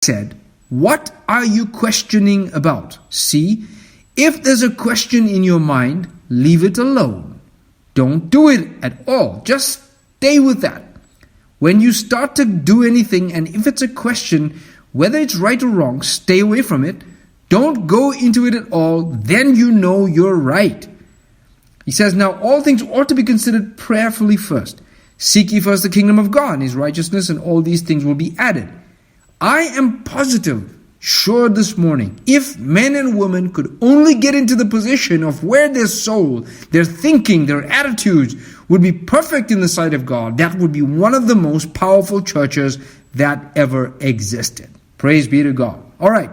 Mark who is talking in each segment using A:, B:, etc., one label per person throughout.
A: said, what are you questioning about? See, if there's a question in your mind, leave it alone. Don't do it at all. Just stay with that. When you start to do anything, and if it's a question, whether it's right or wrong, stay away from it. Don't go into it at all. Then you know you're right. He says, now all things ought to be considered prayerfully first. Seek ye first the kingdom of God and his righteousness, and all these things will be added. I am positive, sure this morning, if men and women could only get into the position of where their soul, their thinking, their attitudes would be perfect in the sight of God, that would be one of the most powerful churches that ever existed. Praise be to God. All right.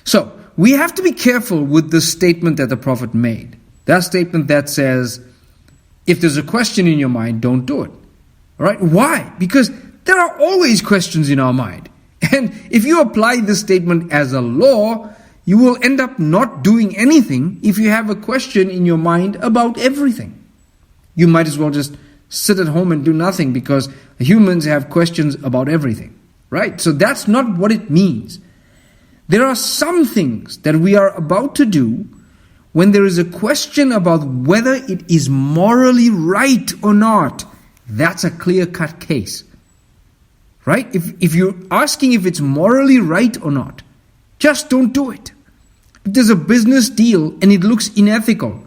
A: So, we have to be careful with the statement that the prophet made. That statement that says, if there's a question in your mind, don't do it. All right? Why? Because there are always questions in our mind. And if you apply this statement as a law, you will end up not doing anything if you have a question in your mind about everything. You might as well just sit at home and do nothing, because humans have questions about everything. Right? So that's not what it means. There are some things that we are about to do when there is a question about whether it is morally right or not. That's a clear-cut case. Right? If you're asking if it's morally right or not, just don't do it. If there's a business deal and it looks unethical,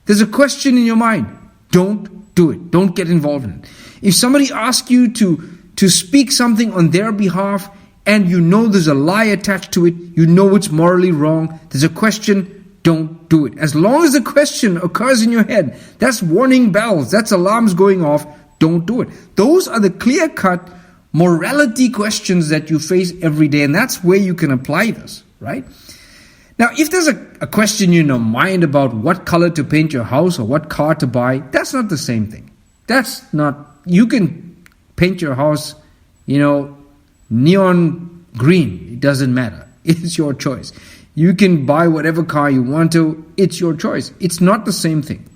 A: there's a question in your mind, don't do it. Don't get involved in it. If somebody asks you to speak something on their behalf and you know there's a lie attached to it, you know it's morally wrong, there's a question, don't do it. As long as the question occurs in your head, that's warning bells, that's alarms going off, don't do it. Those are the clear-cut morality questions that you face every day, and that's where you can apply this, right? Now, if there's a question in your mind about what color to paint your house or what car to buy, that's not the same thing. That's not, you can paint your house, neon green. It doesn't matter. It's your choice. You can buy whatever car you want to. It's your choice. It's not the same thing.